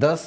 10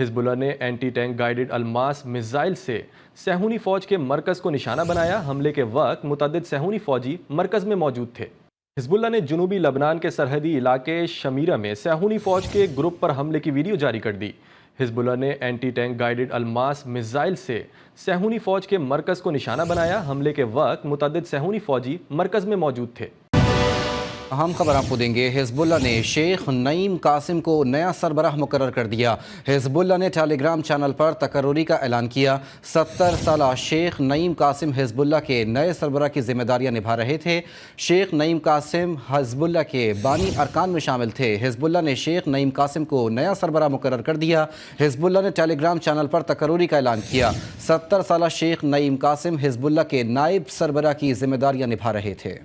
حزب اللہ نے anti tank guided الماس missile سے صہیونی فوج کے مرکز کو نشانہ بنایا۔ حملے کے وقت متعدد صہیونی فوجی مرکز میں موجود تھے۔ حزب اللہ نے جنوبی لبنان کے سرحدی علاقے شمیرہ میں صہیونی فوج کے گروپ پر حملے کی ویڈیو جاری کر دی۔ حزب اللہ نے اینٹی ٹینک گائیڈڈ الماس میزائل سے صہیونی فوج کے مرکز کو نشانہ بنایا۔ حملے کے وقت متعدد صہیونی فوجی مرکز میں موجود تھے۔ اہم خبر آپ کو دیں گے، حزب اللہ نے شیخ نعیم قاسم کو نیا سربراہ مقرر کر دیا۔ حزب اللہ نے ٹیلی گرام چینل پر تقرری کا اعلان کیا۔ 70 سالہ شیخ نعیم قاسم حزب اللہ کے نئے سربراہ کی ذمہ داریاں نبھا رہے تھے۔ شیخ نعیم قاسم حزب اللہ کے بانی ارکان میں شامل تھے۔ حزب اللہ نے شیخ نعیم قاسم کو نیا سربراہ مقرر کر دیا۔ حزب اللہ نے ٹیلی گرام چینل پر تقرری کا اعلان کیا۔ 70 سالہ شیخ نعیم قاسم حزب اللہ کے نائب سربراہ کی ذمہ داریاں نبھا رہے تھے۔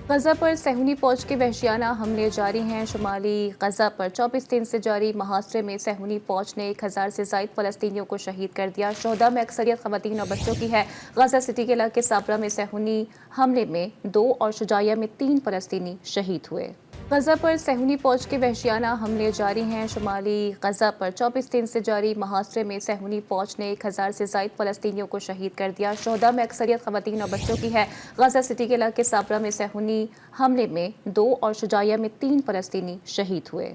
غزہ پر صہیونی فوج کے وحشیانہ حملے جاری ہیں۔ شمالی غزہ پر 24 دن سے جاری محاصرے میں صہیونی فوج نے 1000 سے زائد فلسطینیوں کو شہید کر دیا۔ شہداء میں اکثریت خواتین اور بچوں کی ہے۔ غزہ سٹی کے علاقے صابرہ میں صہیونی حملے میں 2 اور شجاعیہ میں 3 فلسطینی شہید ہوئے۔ غزہ پر صہیونی فوج کے وحشیانہ حملے جاری ہیں۔ شمالی غزہ پر 24 دن سے جاری محاصرے میں صہیونی فوج نے 1000 سے زائد فلسطینیوں کو شہید کر دیا۔ شہداء میں اکثریت خواتین اور بچوں کی ہے۔ غزہ سٹی کے علاقے صابرہ میں صہیونی حملے میں 2 اور شجاعیہ میں 3 فلسطینی شہید ہوئے۔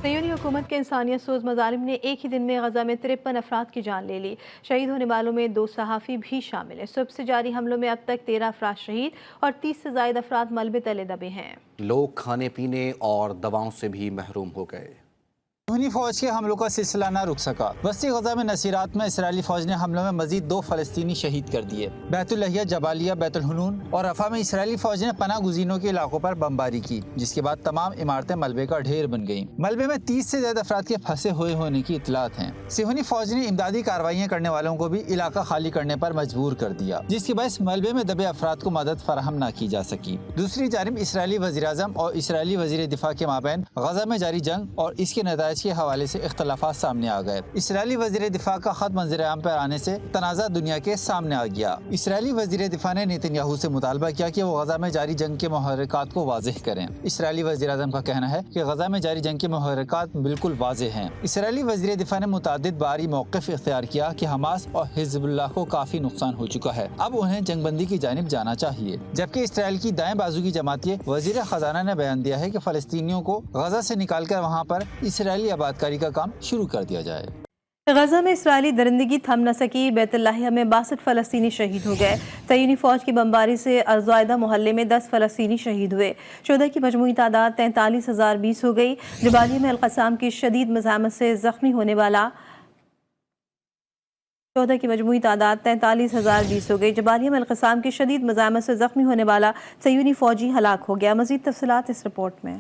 صہیونی حکومت کے انسانیت سوز مظالم نے ایک ہی دن میں غزہ میں 53 افراد کی جان لے لی۔ شہید ہونے والوں میں 2 صحافی بھی شامل ہیں۔ صبح سے جاری حملوں میں اب تک 13 افراد شہید اور 30 سے زائد افراد ملبے تلے دبے ہیں۔ لوگ کھانے پینے اور دواؤں سے بھی محروم ہو گئے۔ صہیونی فوج کے حملوں کا سلسلہ نہ رک سکا۔ وسطی غزہ میں نصیرات میں اسرائیلی فوج نے حملوں میں مزید 2 فلسطینی شہید کر دیے۔ بیت اللحیہ، جبالیہ، بیت الحنون اور رفح میں اسرائیلی فوج نے پناہ گزینوں کے علاقوں پر بمباری کی، جس کے بعد تمام عمارتیں ملبے کا ڈھیر بن گئیں۔ ملبے میں 30 سے زیادہ افراد کے پھنسے ہوئے ہونے کی اطلاعات ہیں۔ صہیونی فوج نے امدادی کارروائیاں کرنے والوں کو بھی علاقہ خالی کرنے پر مجبور کر دیا، جس کے باعث ملبے میں دبے افراد کو مدد فراہم نہ کی جا سکی۔ دوسری جانب اسرائیلی وزیراعظم اور اسرائیلی وزیر دفاع کے مابین غزہ میں جاری جنگ اور اس کے نتائج کے حوالے سے اختلافات سامنے آ گئے۔ اسرائیلی وزیر دفاع کا خط منظر عام پر آنے سے تنازع دنیا کے سامنے آ گیا۔ اسرائیلی وزیر دفاع نے نیتن یاہو سے مطالبہ کیا کہ وہ غزہ میں جاری جنگ کے محرکات کو واضح کریں۔ اسرائیلی وزیر اعظم کا کہنا ہے کہ غزہ میں جاری جنگ کے محرکات بالکل واضح ہیں۔ اسرائیلی وزیر دفاع نے متعدد باری موقف اختیار کیا کہ حماس اور حزب اللہ کو کافی نقصان ہو چکا ہے، اب انہیں جنگ بندی کی جانب جانا چاہیے۔ جبکہ اسرائیل کی دائیں بازو کی جماعت کے وزیر خزانہ نے بیان دیا ہے کہ فلسطینیوں کو غزہ سے نکال کر وہاں پر اسرائیلی آبادکاری کا کام شروع کر دیا جائے۔ غزہ میں اسرائیلی درندگی تھم نہ سکی۔ بیت اللحیہ میں 62 فلسطینی شہید ہو گئے۔ صہیونی فوج کی بمباری سے الزائدہ محلے میں 10 فلسطینی شہید ہوئے۔ شہداء کی مجموعی تعداد 43,020 ہو گئی۔ جبالیہ میں القصام کی شدید مزاحمت سے زخمی ہونے والا شہداء کی مجموعی تعداد 43,020 ہو گئی۔ جبالیہ میں القصام کی شدید مزاحمت سے زخمی ہونے والا صہیونی فوجی ہلاک ہو گیا۔ مزید تفصیلات اس رپورٹ میں۔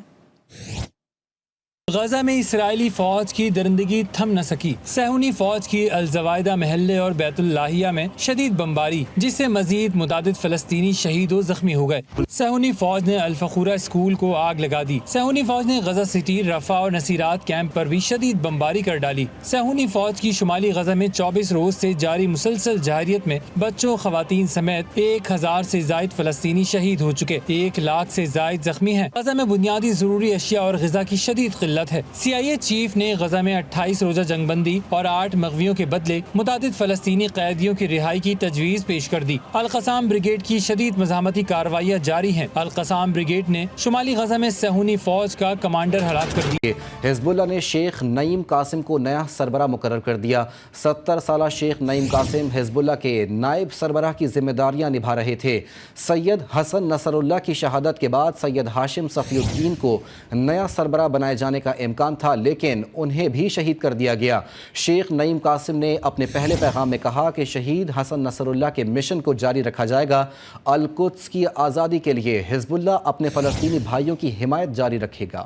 غزہ میں اسرائیلی فوج کی درندگی تھم نہ سکی۔ صہیونی فوج کی الزوائدہ محلے اور بیت اللحیہ میں شدید بمباری، جس سے مزید متعدد فلسطینی شہید و زخمی ہو گئے۔ صہیونی فوج نے الفخورہ اسکول کو آگ لگا دی۔ صہیونی فوج نے غزہ سٹی، رفح اور نصیرات کیمپ پر بھی شدید بمباری کر ڈالی۔ صہیونی فوج کی شمالی غزہ میں 24 روز سے جاری مسلسل جارحیت میں بچوں، خواتین سمیت 1000 سے زائد فلسطینی شہید ہو چکے، 1 لاکھ سے زائد زخمی ہیں۔ غزہ میں بنیادی ضروری اشیاء اور غذا کی شدید قلت ہے۔ CIA چیف نے غزہ میں 28 روزہ جنگ بندی اور 8 مغویوں کے بدلے متعدد فلسطینی قیدیوں کی رہائی کی تجویز پیش کر دی۔ القصام بریگیڈ کی شدید مزاحمتی کارروائیاں جاری ہیں۔ القصام بریگیڈ نے شمالی غزہ میں صہیونی فوج کا کمانڈر ہلاک کر دیا۔ حزب اللہ نے شیخ نعیم قاسم کو نیا سربراہ مقرر کر دیا۔ 70 سالہ شیخ نعیم قاسم حزب اللہ کے نائب سربراہ کی ذمہ داریاں نبھا رہے تھے۔ سید حسن نصر اللہ کی شہادت کے بعد سید ہاشم صفی الدین کو نیا سربراہ بنائے جانے کا امکان تھا، لیکن انہیں بھی شہید کر دیا گیا۔ شیخ نعیم قاسم نے اپنے پہلے پیغام میں کہا کہ شہید حسن نصر اللہ کے مشن کو جاری رکھا جائے گا۔ القدس کی آزادی کے لیے حزب اللہ اپنے فلسطینی بھائیوں کی حمایت جاری رکھے گا۔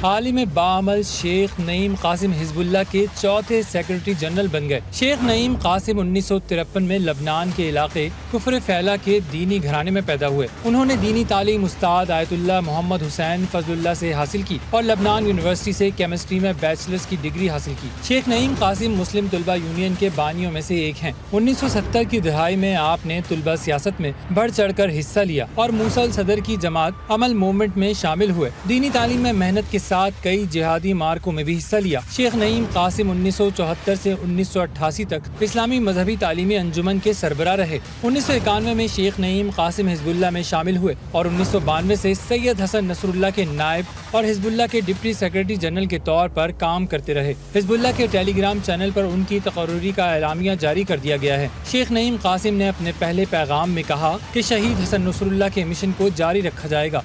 عالم باعمل شیخ نعیم قاسم حزب اللہ کے چوتھے سیکرٹری جنرل بن گئے۔ شیخ نعیم قاسم 1953 میں لبنان کے علاقے کفر فیلا کے دینی گھرانے میں پیدا ہوئے۔ انہوں نے دینی تعلیم استاد آیت اللہ محمد حسین فضل اللہ سے حاصل کی اور لبنان یونیورسٹی سے کیمسٹری میں بیچلرز کی ڈگری حاصل کی۔ شیخ نعیم قاسم مسلم طلبہ یونین کے بانیوں میں سے ایک ہیں۔ 1970 کی دہائی میں آپ نے طلبہ سیاست میں بڑھ چڑھ کر حصہ لیا اور موصل صدر کی جماعت عمل موومنٹ میں شامل ہوئے۔ دینی تعلیم میں محنت کے ساتھ کئی جہادی مارکوں میں بھی حصہ لیا۔ شیخ نعیم قاسم 1974 سے 1988 تک اسلامی مذہبی تعلیمی انجمن کے سربراہ رہے۔ 1991 میں شیخ نعیم قاسم حزب اللہ میں شامل ہوئے اور 1992 سے سید حسن نصر اللہ کے نائب اور حزب اللہ کے ڈپٹی سیکرٹری جنرل کے طور پر کام کرتے رہے۔ حزب اللہ کے ٹیلی گرام چینل پر ان کی تقرری کا اعلامیہ جاری کر دیا گیا ہے۔ شیخ نعیم قاسم نے اپنے پہلے پیغام میں کہا کہ شہید حسن نصر اللہ کے مشن کو جاری رکھا جائے گا